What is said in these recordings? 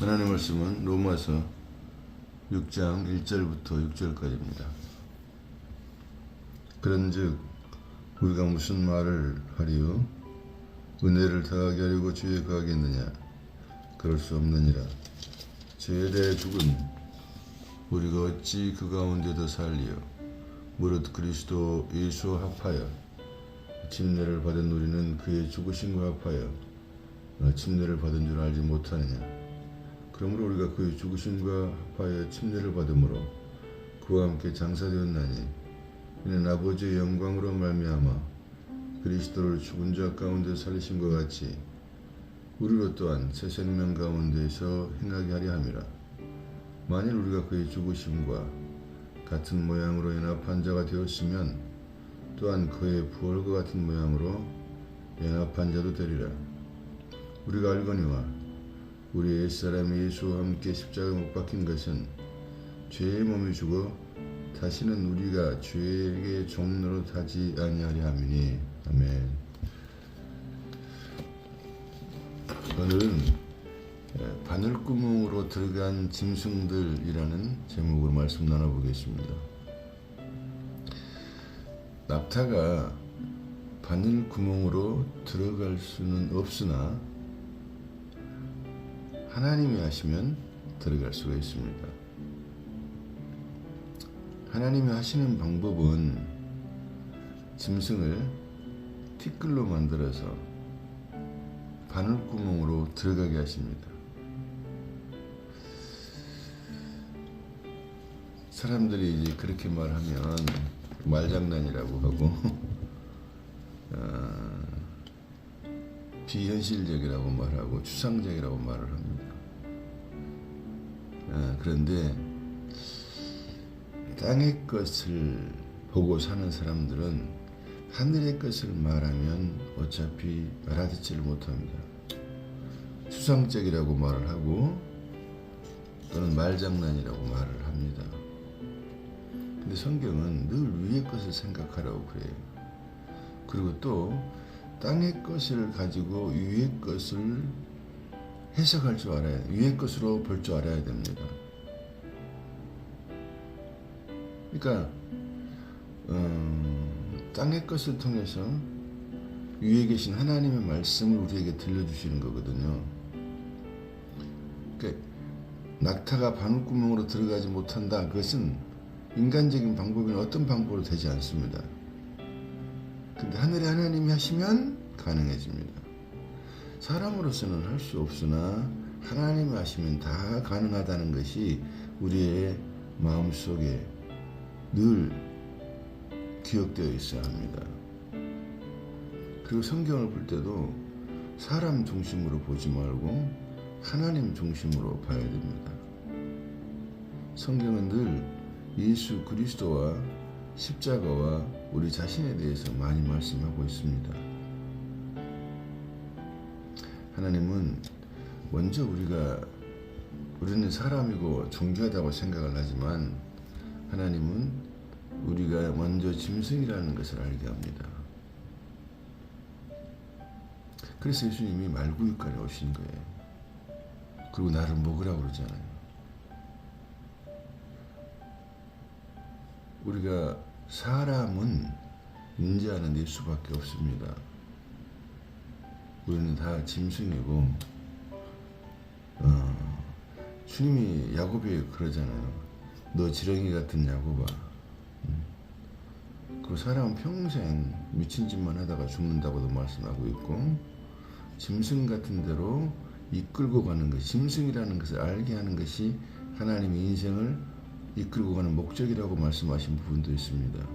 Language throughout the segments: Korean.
하나님의 말씀은 로마서 6장 1절부터 6절까지입니다. 그런즉 우리가 무슨 말을 하리요? 은혜를 더하게 하려고 죄에 거하겠느냐? 그럴 수 없느니라. 죄에 대해 죽은 우리가 어찌 그 가운데도 살리요? 무릇 그리스도 예수와 합하여 침례를 받은 우리는 그의 죽으심과 합하여 침례를 받은 줄 알지 못하느냐? 그러므로 우리가 그의 죽으심과 합하여 침례를 받음으로 그와 함께 장사되었나니 이는 아버지의 영광으로 말미암아 그리스도를 죽은 자 가운데 살리심과 같이 우리로 또한 새 생명 가운데에서 행하게 하려 함이라. 만일 우리가 그의 죽으심과 같은 모양으로 연합한 자가 되었으면 또한 그의 부활과 같은 모양으로 연합한 자도 되리라. 우리가 알거니와 우리 옛사람 예수와 함께 십자가에 못 박힌 것은 죄의 몸이 죽어 다시는 우리가 죄에게 종로로 타지 아니하려 함이니. 아멘. 오늘은 바늘구멍으로 들어간 짐승들이라는 제목으로 말씀 나눠보겠습니다. 낙타가 바늘구멍으로 들어갈 수는 없으나 하나님이 하시면 들어갈 수가 있습니다. 하나님이 하시는 방법은 짐승을 티끌로 만들어서 바늘구멍으로 들어가게 하십니다. 사람들이 이제 그렇게 말하면 말장난이라고 하고 비현실적이라고 말하고 추상적이라고 말을 합니다. 그런데 땅의 것을 보고 사는 사람들은 하늘의 것을 말하면 어차피 알아듣지를 못합니다. 추상적이라고 말을 하고 또는 말장난이라고 말을 합니다. 근데 성경은 늘 위의 것을 생각하라고 그래요. 그리고 또 땅의 것을 가지고 위의 것을 해석할 줄 알아야, 위의 것으로 볼 줄 알아야 됩니다. 그러니까 땅의 것을 통해서 위에 계신 하나님의 말씀을 우리에게 들려주시는 거거든요. 그러니까 낙타가 바늘구멍으로 들어가지 못한다. 그것은 인간적인 방법이나 어떤 방법으로 되지 않습니다. 근데 하늘의 하나님이 하시면 가능해집니다. 사람으로서는 할 수 없으나 하나님이 하시면 다 가능하다는 것이 우리의 마음속에 늘 기억되어 있어야 합니다. 그리고 성경을 볼 때도 사람 중심으로 보지 말고 하나님 중심으로 봐야 됩니다. 성경은 늘 예수 그리스도와 십자가와 우리 자신에 대해서 많이 말씀하고 있습니다. 하나님은 먼저 우리는 사람이고 존귀하다고 생각을 하지만 하나님은 우리가 먼저 짐승이라는 것을 알게 합니다. 그래서 예수님이 말구유가에 오신 거예요. 그리고 나를 먹으라고 그러잖아요. 우리가 사람은 인지하는 일 수밖에 없습니다. 우리는 다 짐승이고 주님이 야곱에게 그러잖아요. 너 지렁이 같은 야곱아. 그리고 사람은 평생 미친 짓만 하다가 죽는다고도 말씀하고 있고 짐승 같은 대로 이끌고 가는 것, 짐승이라는 것을 알게 하는 것이 하나님의 인생을 이끌고 가는 목적이라고 말씀하신 부분도 있습니다.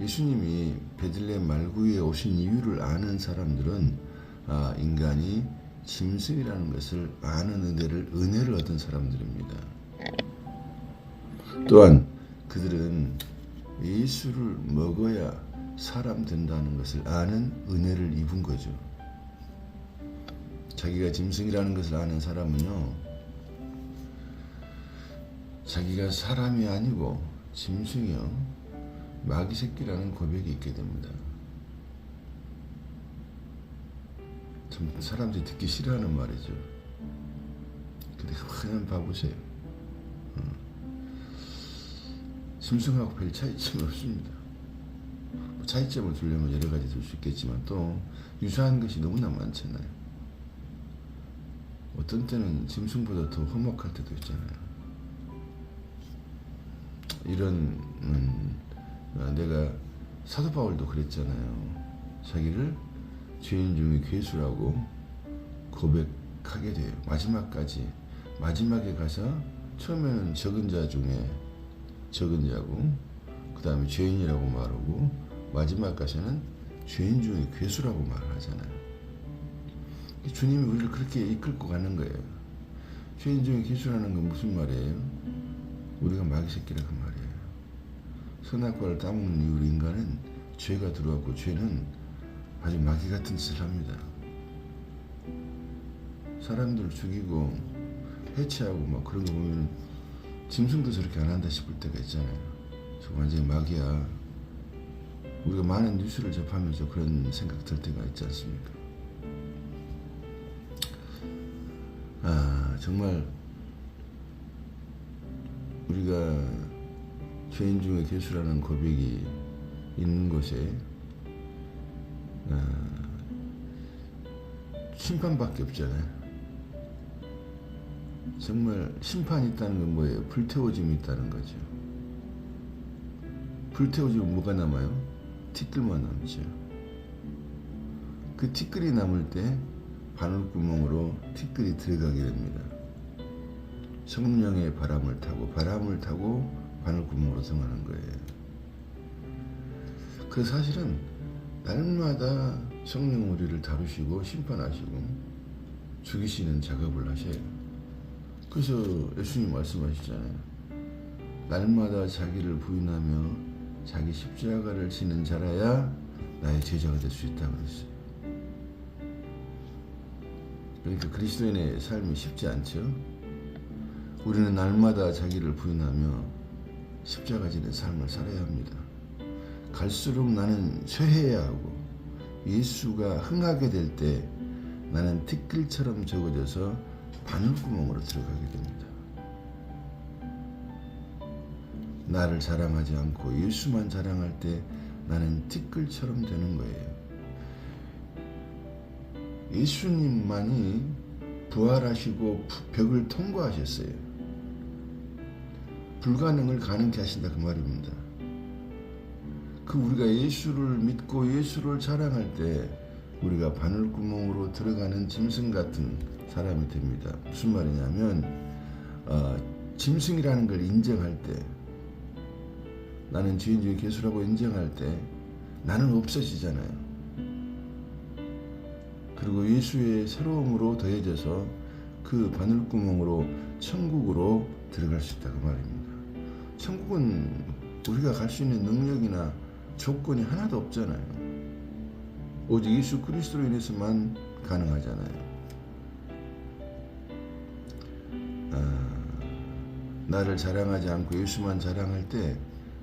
예수님이 베들레헴 말구유에 오신 이유를 아는 사람들은 인간이 짐승이라는 것을 아는 은혜를 얻은 사람들입니다. 또한 그들은 예수를 먹어야 사람 된다는 것을 아는 은혜를 입은 거죠. 자기가 짐승이라는 것을 아는 사람은요, 자기가 사람이 아니고 짐승이요 마귀 새끼라는 고백이 있게 됩니다. 참 사람들이 듣기 싫어하는 말이죠. 근데 그냥 봐보세요. 짐승하고 별 차이점이 없습니다. 뭐 차이점을 두려면 여러 가지 둘 수 있겠지만 또 유사한 것이 너무나 많잖아요. 어떤 때는 짐승보다 더 험악할 때도 있잖아요. 이런 내가 사도 바울도 그랬잖아요. 자기를 죄인 중에 괴수라고 고백하게 돼요. 마지막까지. 마지막에 가서 처음에는 적은 자 중에 적은 자고 그 다음에 죄인이라고 말하고 마지막 가서는 죄인 중에 괴수라고 말을 하잖아요. 주님이 우리를 그렇게 이끌고 가는 거예요. 죄인 중에 괴수라는 건 무슨 말이에요? 우리가 마귀 새끼라 그 말이에요. 선악과를 따먹는 이유로 인간은 죄가 들어왔고 죄는 아주 마귀 같은 짓을 합니다. 사람들 죽이고 해치하고 막 그런 거 보면 짐승도 저렇게 안 한다 싶을 때가 있잖아요. 저 완전히 마귀야. 우리가 많은 뉴스를 접하면서 그런 생각 들 때가 있지 않습니까? 정말 우리가 죄인 중에 괴수라는 고백이 있는 곳에 심판밖에 없잖아요. 정말 심판이 있다는 건 뭐예요? 불태워짐이 있다는 거죠. 불태워지면 뭐가 남아요? 티끌만 남죠. 그 티끌이 남을 때 바늘구멍으로 티끌이 들어가게 됩니다. 성령의 바람을 타고 바늘구멍으로 들어가는 거예요. 그 사실은 날마다 성령 우리를 다루시고 심판하시고 죽이시는 작업을 하셔요. 그래서 예수님 말씀하시잖아요. 날마다 자기를 부인하며 자기 십자가를 지는 자라야 나의 제자가 될 수 있다고 그랬어요. 그러니까 그리스도인의 삶이 쉽지 않죠. 우리는 날마다 자기를 부인하며 십자가 지는 삶을 살아야 합니다. 갈수록 나는 쇠해야 하고 예수가 흥하게 될 때 나는 티끌처럼 적어져서 바늘구멍으로 들어가게 됩니다. 나를 자랑하지 않고 예수만 자랑할 때 나는 티끌처럼 되는 거예요. 예수님만이 부활하시고 벽을 통과하셨어요. 불가능을 가능케 하신다 그 말입니다. 그 우리가 예수를 믿고 예수를 자랑할 때 우리가 바늘구멍으로 들어가는 짐승 같은 사람이 됩니다. 무슨 말이냐면 짐승이라는 걸 인정할 때 나는 죄인 중에 괴수라고 인정할 때 나는 없어지잖아요. 그리고 예수의 새로움으로 더해져서 그 바늘구멍으로 천국으로 들어갈 수 있다 그 말입니다. 천국은 우리가 갈 수 있는 능력이나 조건이 하나도 없잖아요. 오직 예수 그리스도로 인해서만 가능하잖아요. 나를 자랑하지 않고 예수만 자랑할 때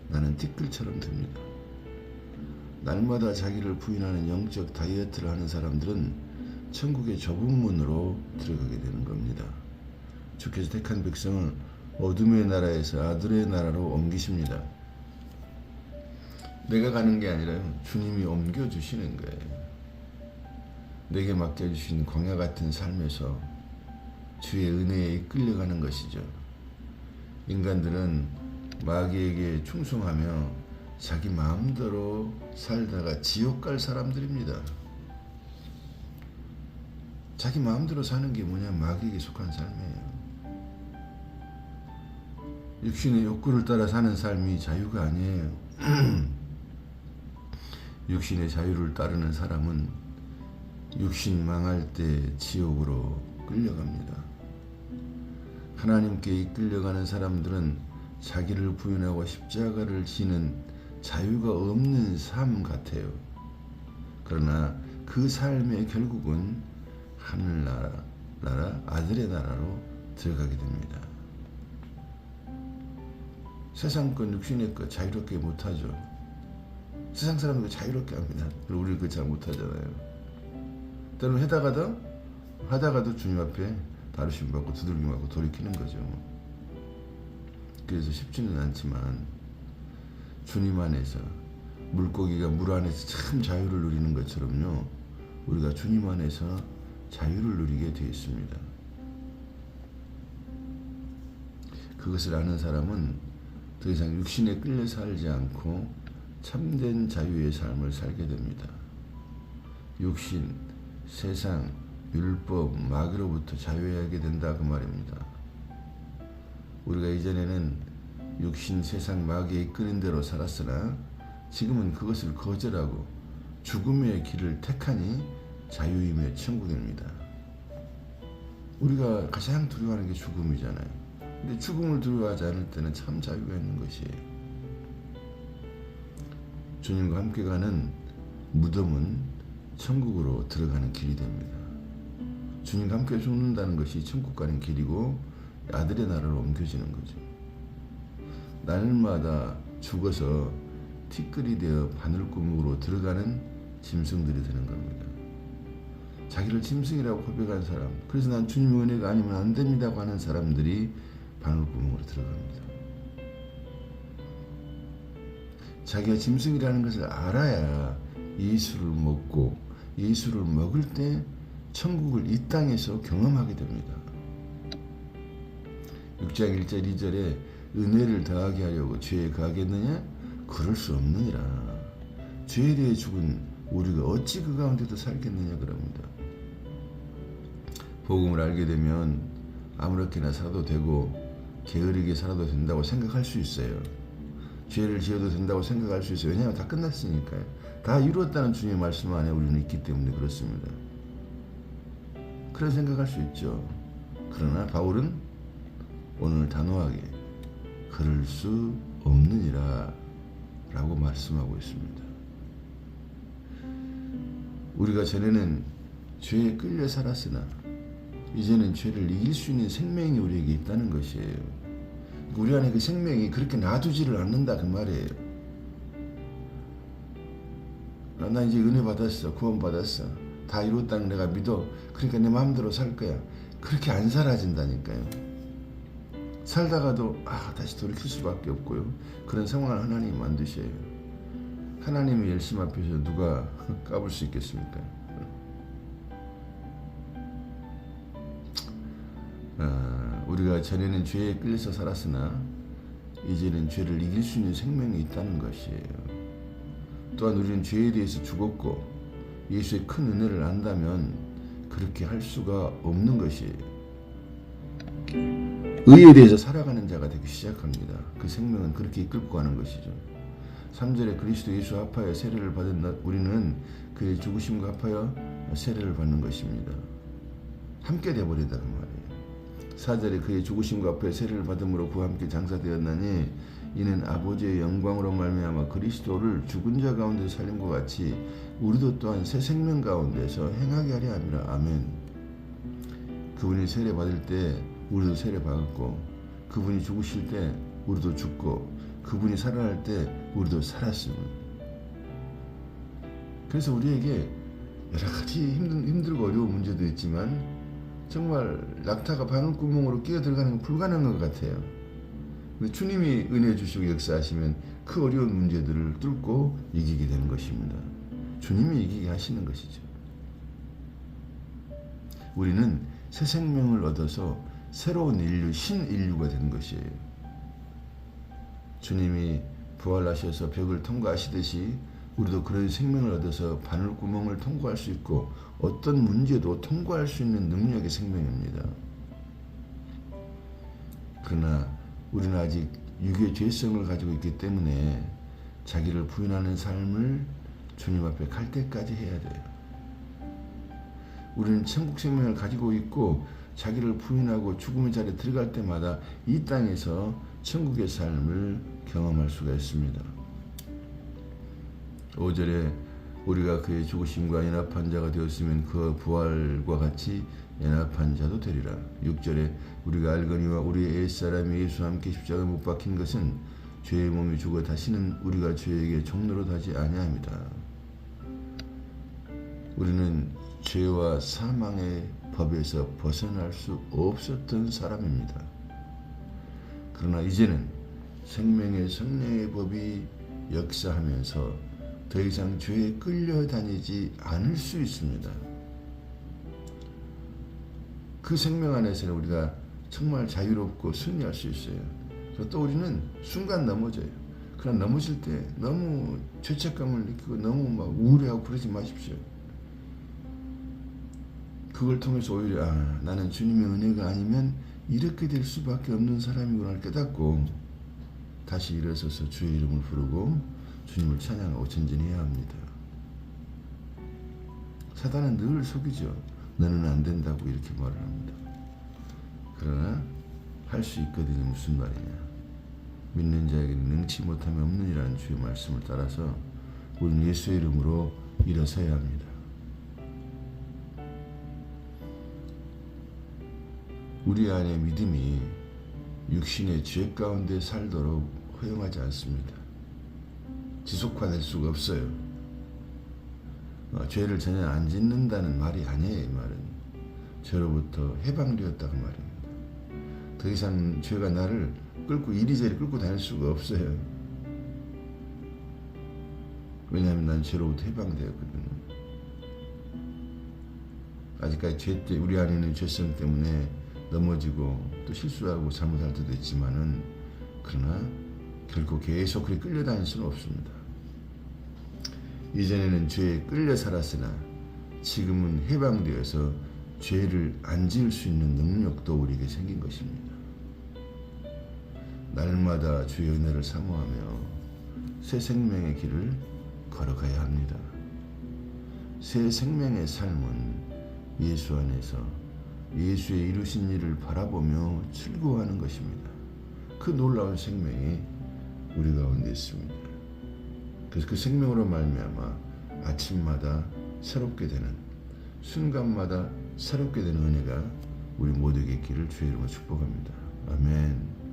나는 티끌처럼 됩니다. 날마다 자기를 부인하는 영적 다이어트를 하는 사람들은 천국의 좁은 문으로 들어가게 되는 겁니다. 주께서 택한 백성을 어둠의 나라에서 아들의 나라로 옮기십니다. 내가 가는 게 아니라요. 주님이 옮겨주시는 거예요. 내게 맡겨주신 광야 같은 삶에서 주의 은혜에 이끌려가는 것이죠. 인간들은 마귀에게 충성하며 자기 마음대로 살다가 지옥 갈 사람들입니다. 자기 마음대로 사는 게 뭐냐? 마귀에게 속한 삶이에요. 육신의 욕구를 따라 사는 삶이 자유가 아니에요. 육신의 자유를 따르는 사람은 육신 망할 때 지옥으로 끌려갑니다. 하나님께 이끌려가는 사람들은 자기를 부인하고 십자가를 지는 자유가 없는 삶 같아요. 그러나 그 삶의 결국은 하늘나라, 아들의 나라로 들어가게 됩니다. 세상 것, 육신의 것 자유롭게 못하죠. 세상 사람들 자유롭게 합니다. 우리는 그거 잘 못하잖아요. 때로는 하다가도 주님 앞에 다루심 받고 두들김 받고 돌이키는 거죠. 그래서 쉽지는 않지만 주님 안에서 물고기가 물 안에서 참 자유를 누리는 것처럼요, 우리가 주님 안에서 자유를 누리게 되어 있습니다. 그것을 아는 사람은 더 이상 육신에 끌려 살지 않고 참된 자유의 삶을 살게 됩니다. 육신, 세상, 율법, 마귀로부터 자유하게 된다 그 말입니다. 우리가 이전에는 육신, 세상, 마귀에 이끄는 대로 살았으나 지금은 그것을 거절하고 죽음의 길을 택하니 자유임의 천국입니다. 우리가 가장 두려워하는 게 죽음이잖아요. 근데 죽음을 두려워하지 않을 때는 참 자유가 있는 것이에요. 주님과 함께 가는 무덤은 천국으로 들어가는 길이 됩니다. 주님과 함께 죽는다는 것이 천국 가는 길이고 아들의 나라로 옮겨지는 거죠. 날마다 죽어서 티끌이 되어 바늘구멍으로 들어가는 짐승들이 되는 겁니다. 자기를 짐승이라고 고백한 사람, 그래서 난 주님의 은혜가 아니면 안 됩니다고 하는 사람들이 바늘구멍으로 들어갑니다. 자기가 짐승이라는 것을 알아야 예수를 먹고 예수를 먹을 때 천국을 이 땅에서 경험하게 됩니다. 6장 1절 2절에 은혜를 더하게 하려고 죄에 가겠느냐? 그럴 수 없느니라. 죄에 대해 죽은 우리가 어찌 그 가운데도 살겠느냐 그럽니다. 복음을 알게 되면 아무렇게나 살아도 되고 게으르게 살아도 된다고 생각할 수 있어요. 죄를 지어도 된다고 생각할 수 있어요. 왜냐하면 다 끝났으니까요. 다 이루었다는 주님의 말씀 안에 우리는 있기 때문에 그렇습니다. 그런 생각할 수 있죠. 그러나 바울은 오늘 단호하게 그럴 수 없느니라 라고 말씀하고 있습니다. 우리가 전에는 죄에 끌려 살았으나 이제는 죄를 이길 수 있는 생명이 우리에게 있다는 것이에요. 우리 안에 그 생명이 그렇게 놔두지를 않는다 그 말이에요. 나 이제 은혜 받았어, 구원 받았어, 다 이뤘다는 내가 믿어, 그러니까 내 마음대로 살 거야. 그렇게 안 사라진다니까요. 살다가도 다시 돌이킬 수밖에 없고요. 그런 상황을 하나님이 만드셔요. 하나님의 열심 앞에서 누가 까불 수 있겠습니까? 우리가 전에는 죄에 끌려서 살았으나 이제는 죄를 이길 수 있는 생명이 있다는 것이에요. 또한 우리는 죄에 대해서 죽었고 예수의 큰 은혜를 안다면 그렇게 할 수가 없는 것이에요. 의에 대해서 살아가는 자가 되기 시작합니다. 그 생명은 그렇게 이끌고 가는 것이죠. 3절에 그리스도 예수 합하여 세례를 받은 우리는 그의 죽으심과 합하여 세례를 받는 것입니다. 함께 되어버리다 그 말이에요. 4절에 그의 죽으심과 합하여 세례를 받음으로 그와 함께 장사되었나니 이는 아버지의 영광으로 말미암아 그리스도를 죽은 자 가운데 살림과 같이 우리도 또한 새 생명 가운데서 행하게 하려 함이라. 아멘. 그분이 세례 받을 때 우리도 세례 받았고, 그분이 죽으실 때 우리도 죽고, 그분이 살아날 때 우리도 살았습니다. 그래서 우리에게 여러 가지 힘들고 어려운 문제도 있지만 정말 낙타가 바늘구멍으로 끼어 들어가는 건 불가능한 것 같아요. 주님이 은혜 주시고 역사하시면 그 어려운 문제들을 뚫고 이기게 되는 것입니다. 주님이 이기게 하시는 것이죠. 우리는 새 생명을 얻어서 새로운 인류, 신인류가 되는 것이에요. 주님이 부활하셔서 벽을 통과하시듯이 우리도 그런 생명을 얻어서 바늘구멍을 통과할 수 있고 어떤 문제도 통과할 수 있는 능력의 생명입니다. 그러나 우리는 아직 육의 죄성을 가지고 있기 때문에 자기를 부인하는 삶을 주님 앞에 갈 때까지 해야 돼요. 우리는 천국 생명을 가지고 있고 자기를 부인하고 죽음의 자리에 들어갈 때마다 이 땅에서 천국의 삶을 경험할 수가 있습니다. 5절에 우리가 그의 죽으심과 연합한 자가 되었으면 그 부활과 같이 연합한 자도 되리라. 6절에 우리가 알거니와 우리의 옛사람이 예수와 함께 십자가에 못 박힌 것은 죄의 몸이 죽어 다시는 우리가 죄에게 종노릇하지 아니함이다. 우리는 죄와 사망의 법에서 벗어날 수 없었던 사람입니다. 그러나 이제는 생명의 성령의 법이 역사하면서 더 이상 죄에 끌려다니지 않을 수 있습니다. 그 생명 안에서는 우리가 정말 자유롭고 승리할 수 있어요. 또 우리는 순간 넘어져요. 그러나 넘어질 때 너무 죄책감을 느끼고 너무 막 우울해하고 그러지 마십시오. 그걸 통해서 오히려 나는 주님의 은혜가 아니면 이렇게 될 수밖에 없는 사람이구나 깨닫고 다시 일어서서 주의 이름을 부르고 주님을 찬양하고 전진해야 합니다. 사단은 늘 속이죠. 너는 안 된다고 이렇게 말을 합니다. 그러나 할 수 있거든요. 무슨 말이냐. 믿는 자에게는 능치 못함이 없느니라는 주의 말씀을 따라서 우리는 예수의 이름으로 일어서야 합니다. 우리 안에 믿음이 육신의 죄 가운데 살도록 허용하지 않습니다. 지속화될 수가 없어요. 죄를 전혀 안 짓는다는 말이 아니에요. 이 말은 죄로부터 해방되었다고 말입니다. 더 이상 죄가 나를 끌고 이리저리 끌고 다닐 수가 없어요. 왜냐하면 난 죄로부터 해방되었거든요. 아직까지 우리 안에 있는 죄성 때문에 넘어지고 또 실수하고 잘못할 때도 있지만은 그러나 결코 계속 그렇게 끌려다닐 수는 없습니다. 이전에는 죄에 끌려 살았으나 지금은 해방되어서 죄를 안 지을 수 있는 능력도 우리에게 생긴 것입니다. 날마다 주의 은혜를 사모하며 새 생명의 길을 걸어가야 합니다. 새 생명의 삶은 예수 안에서 예수의 이루신 일을 바라보며 즐거워하는 것입니다. 그 놀라운 생명이 우리 가운데 있습니다. 그래서 그 생명으로 말미암아 아침마다 새롭게 되는 순간마다 새롭게 되는 은혜가 우리 모두에게 있기를 주의 이름으로 축복합니다. 아멘.